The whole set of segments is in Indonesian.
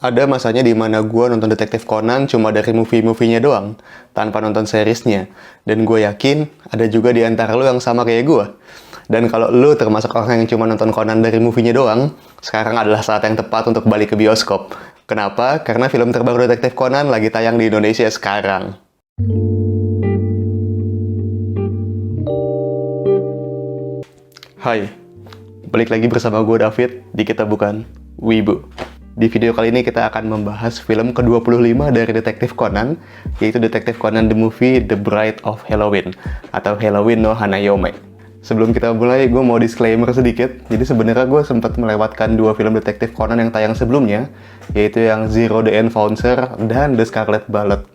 Ada masanya di mana gue nonton Detektif Conan cuma dari movie-movie-nya doang, tanpa nonton seriesnya. Dan gue yakin ada juga di antara lo yang sama kayak gue. Dan kalau lo termasuk orang yang cuma nonton Conan dari movie-nya doang, sekarang adalah saat yang tepat untuk balik ke bioskop. Kenapa? Karena film terbaru Detektif Conan lagi tayang di Indonesia sekarang. Hai, balik lagi bersama gue David di Kita Bukan Wibu. Di video kali ini kita akan membahas film ke-25 dari Detektif Conan, yaitu Detektif Conan The Movie The Bride of Halloween, atau Halloween no Hanayome. Sebelum kita mulai, gue mau disclaimer sedikit. Jadi sebenarnya gue sempat melewatkan dua film Detektif Conan yang tayang sebelumnya, yaitu yang Zero the Enforcer dan The Scarlet Ballad.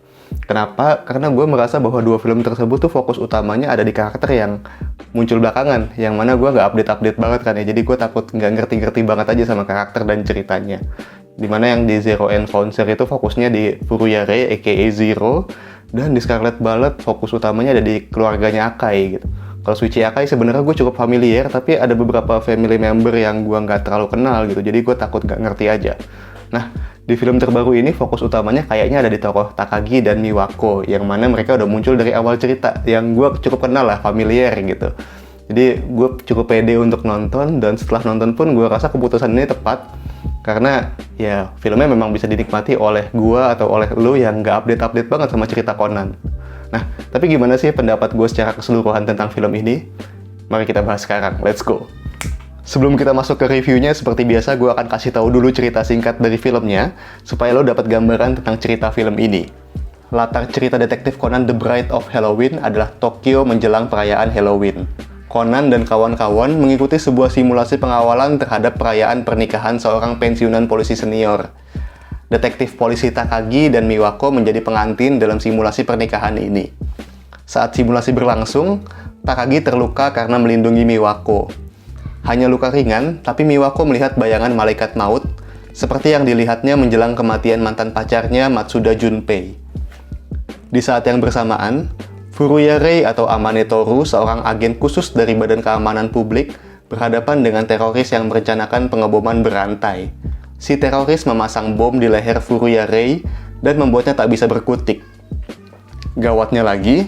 Kenapa? Karena gue merasa bahwa dua film tersebut tuh fokus utamanya ada di karakter yang muncul belakangan, yang mana gue nggak update-update banget kan ya, jadi gue takut nggak ngerti-ngerti banget aja sama karakter dan ceritanya. Dimana yang di Zero Enforcer itu fokusnya di Furuyare, aka Zero, dan di Scarlet Ballad fokus utamanya ada di keluarganya Akai gitu. Kalau Shuichi Akai sebenarnya gue cukup familiar, tapi ada beberapa family member yang gue nggak terlalu kenal gitu, jadi gue takut nggak ngerti aja. Nah, di film terbaru ini fokus utamanya kayaknya ada di tokoh Takagi dan Miwako, yang mana mereka udah muncul dari awal cerita, yang gue cukup kenal lah, familiar gitu. Jadi gue cukup pede untuk nonton, dan setelah nonton pun gue rasa keputusan ini tepat, karena ya filmnya memang bisa dinikmati oleh gue atau oleh lu yang nggak update-update banget sama cerita Conan. Nah, tapi gimana sih pendapat gue secara keseluruhan tentang film ini? Mari kita bahas sekarang, let's go! Sebelum kita masuk ke reviewnya, seperti biasa gue akan kasih tahu dulu cerita singkat dari filmnya, supaya lo dapat gambaran tentang cerita film ini. Latar cerita Detektif Conan The Bride of Halloween adalah Tokyo menjelang perayaan Halloween. Conan dan kawan-kawan mengikuti sebuah simulasi pengawalan terhadap perayaan pernikahan seorang pensiunan polisi senior. Detektif polisi Takagi dan Miwako menjadi pengantin dalam simulasi pernikahan ini. Saat simulasi berlangsung, Takagi terluka karena melindungi Miwako. Hanya luka ringan, tapi Miwako melihat bayangan malaikat maut, seperti yang dilihatnya menjelang kematian mantan pacarnya Matsuda Junpei. Di saat yang bersamaan, Furuyare atau Amane Toru, seorang agen khusus dari Badan Keamanan Publik, berhadapan dengan teroris yang merencanakan pengeboman berantai. Si teroris memasang bom di leher Furuyare dan membuatnya tak bisa berkutik. Gawatnya lagi,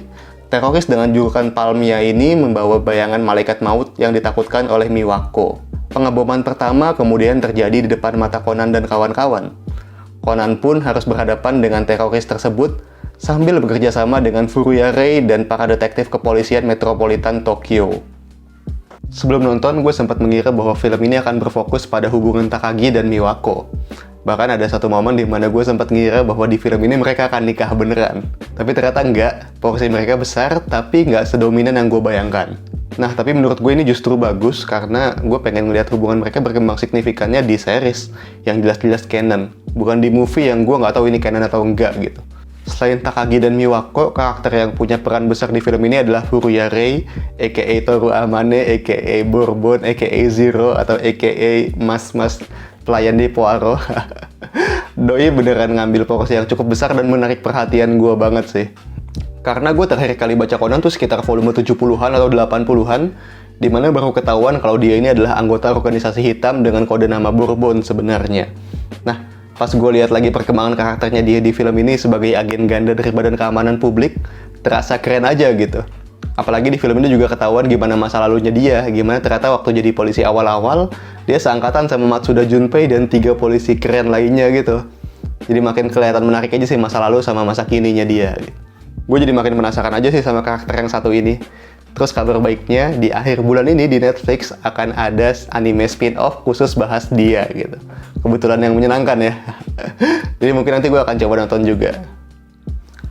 teroris dengan julukan Palmia ini membawa bayangan malaikat maut yang ditakutkan oleh Miwako. Pengeboman pertama kemudian terjadi di depan mata Conan dan kawan-kawan. Conan pun harus berhadapan dengan teroris tersebut sambil bekerja sama dengan Furuyare dan para detektif kepolisian metropolitan Tokyo. Sebelum nonton, gue sempat mengira bahwa film ini akan berfokus pada hubungan Takagi dan Miwako. Bahkan ada satu momen di mana gue sempat ngira bahwa di film ini mereka akan nikah beneran. Tapi ternyata enggak, porsi mereka besar tapi nggak sedominan yang gue bayangkan. Nah, tapi menurut gue ini justru bagus karena gue pengen melihat hubungan mereka berkembang signifikannya di series yang jelas-jelas canon. Bukan di movie yang gue nggak tahu ini canon atau enggak gitu. Selain Takagi dan Miwako, karakter yang punya peran besar di film ini adalah Furuyare, aka Toru Amane, aka Bourbon, aka Zero, atau aka Mas-Mas pelayan di Poirot. Doi beneran ngambil porsi yang cukup besar dan menarik perhatian gue banget sih. Karena gue terakhir kali baca Conan tuh sekitar volume 70-an atau 80-an, dimana baru ketahuan kalau dia ini adalah anggota organisasi hitam dengan kode nama Bourbon sebenarnya. Nah, pas gue lihat lagi perkembangan karakternya dia di film ini sebagai agen ganda dari Badan Keamanan Publik, terasa keren aja gitu. Apalagi di film ini juga ketahuan gimana masa lalunya dia, gimana ternyata waktu jadi polisi awal-awal, dia seangkatan sama Matsuda Junpei dan 3 polisi keren lainnya gitu. Jadi makin kelihatan menarik aja sih masa lalu sama masa kininya dia. Gue jadi makin penasaran aja sih sama karakter yang satu ini. Terus kabar baiknya, di akhir bulan ini di Netflix akan ada anime spin-off khusus bahas dia gitu. Kebetulan yang menyenangkan ya. Jadi mungkin nanti gue akan coba nonton juga.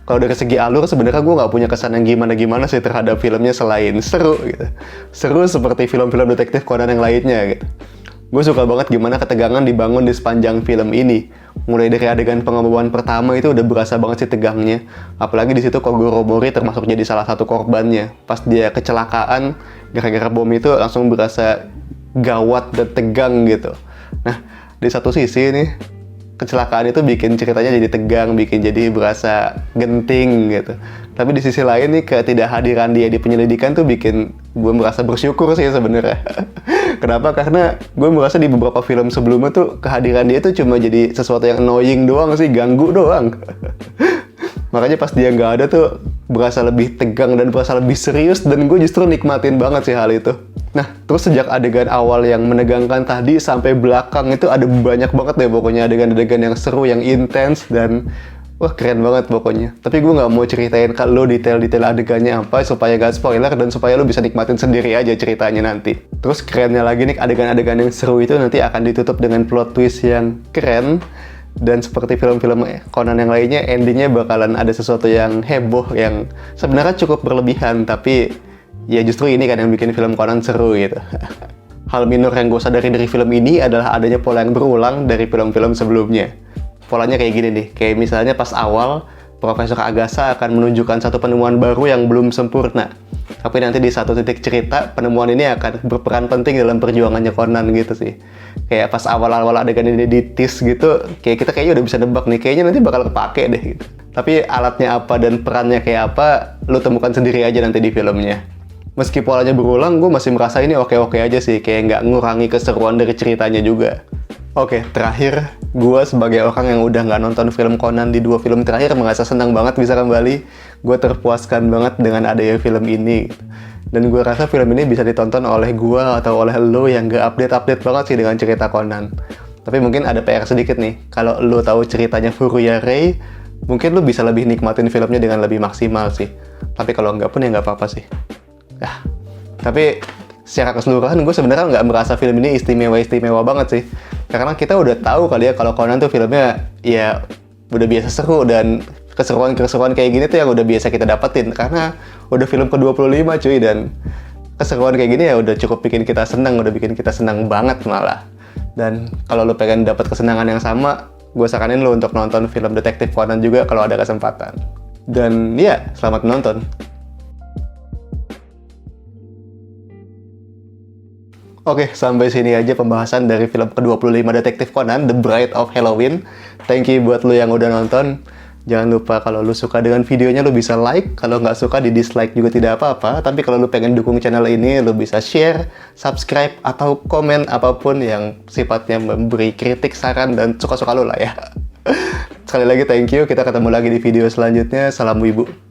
Kalau dari segi alur, sebenarnya gue nggak punya kesan yang gimana-gimana sih terhadap filmnya selain seru gitu. Seru seperti film-film detektif Conan yang lainnya gitu. Gue suka banget gimana ketegangan dibangun di sepanjang film ini. Mulai dari adegan pengeboman pertama itu udah berasa banget sih tegangnya. Apalagi di situ Kogoro Mori termasuk jadi salah satu korbannya. Pas dia kecelakaan gara-gara bom itu langsung berasa gawat dan tegang gitu. Nah, di satu sisi nih, kecelakaan itu bikin ceritanya jadi tegang, bikin jadi berasa genting gitu. Tapi di sisi lain nih, ketidakhadiran dia di penyelidikan tuh bikin gue merasa bersyukur sih sebenarnya. Kenapa? Karena gue merasa di beberapa film sebelumnya tuh kehadiran dia tuh cuma jadi sesuatu yang annoying doang sih, ganggu doang. Makanya pas dia nggak ada tuh berasa lebih tegang dan berasa lebih serius, dan gue justru nikmatin banget sih hal itu. Nah, terus sejak adegan awal yang menegangkan tadi sampai belakang itu ada banyak banget deh pokoknya adegan-adegan yang seru, yang intens, dan wah keren banget pokoknya. Tapi gue nggak mau ceritain ke lo detail-detail adegannya apa supaya gak spoiler dan supaya lo bisa nikmatin sendiri aja ceritanya nanti. Terus kerennya lagi nih, adegan-adegan yang seru itu nanti akan ditutup dengan plot twist yang keren. Dan seperti film-film Conan yang lainnya, endingnya bakalan ada sesuatu yang heboh yang sebenarnya cukup berlebihan, tapi ya justru ini kan yang bikin film Conan seru gitu. Hal minor yang gue sadari dari film ini adalah adanya pola yang berulang dari film-film sebelumnya. Polanya kayak gini nih, kayak misalnya pas awal, Profesor Agatha akan menunjukkan satu penemuan baru yang belum sempurna. Tapi nanti di satu titik cerita, penemuan ini akan berperan penting dalam perjuangannya Conan gitu sih. Kayak pas awal-awal adegan ini ditis gitu, kayak kita kayaknya udah bisa nebak nih, kayaknya nanti bakal kepake deh gitu. Tapi alatnya apa dan perannya kayak apa, lo temukan sendiri aja nanti di filmnya. Meski polanya berulang, gue masih merasa ini oke-oke aja sih, kayak nggak ngurangi keseruan dari ceritanya juga. Oke, terakhir, gue sebagai orang yang udah nggak nonton film Conan di 2 film terakhir merasa senang banget bisa kembali. Gue terpuaskan banget dengan adanya film ini. Dan gue rasa film ini bisa ditonton oleh gue atau oleh lo yang nggak update-update banget sih dengan cerita Conan. Tapi mungkin ada PR sedikit nih. Kalau lo tahu ceritanya Furuya Rei, mungkin lo bisa lebih nikmatin filmnya dengan lebih maksimal sih. Tapi kalau nggak pun ya nggak apa-apa sih. Tapi secara keseluruhan gue sebenarnya nggak merasa film ini istimewa banget sih. Karena kita udah tahu kali ya kalau Conan tuh filmnya ya udah biasa seru, dan keseruan-keseruan kayak gini tuh yang udah biasa kita dapetin karena udah film ke-25 cuy, dan keseruan kayak gini ya udah cukup bikin kita senang, udah bikin kita senang banget malah. Dan kalau lo pengen dapat kesenangan yang sama, gue saranin lo untuk nonton film Detektif Conan juga kalau ada kesempatan. Dan ya, selamat menonton. Oke, sampai sini aja pembahasan dari film ke-25 Detektif Conan, The Bride of Halloween. Thank you buat lo yang udah nonton. Jangan lupa kalau lo suka dengan videonya, lo bisa like. Kalau nggak suka, di dislike juga tidak apa-apa. Tapi kalau lo pengen dukung channel ini, lo bisa share, subscribe, atau komen apapun yang sifatnya memberi kritik, saran, dan suka-suka lo lah ya. Sekali lagi thank you, kita ketemu lagi di video selanjutnya. Salam Wibu.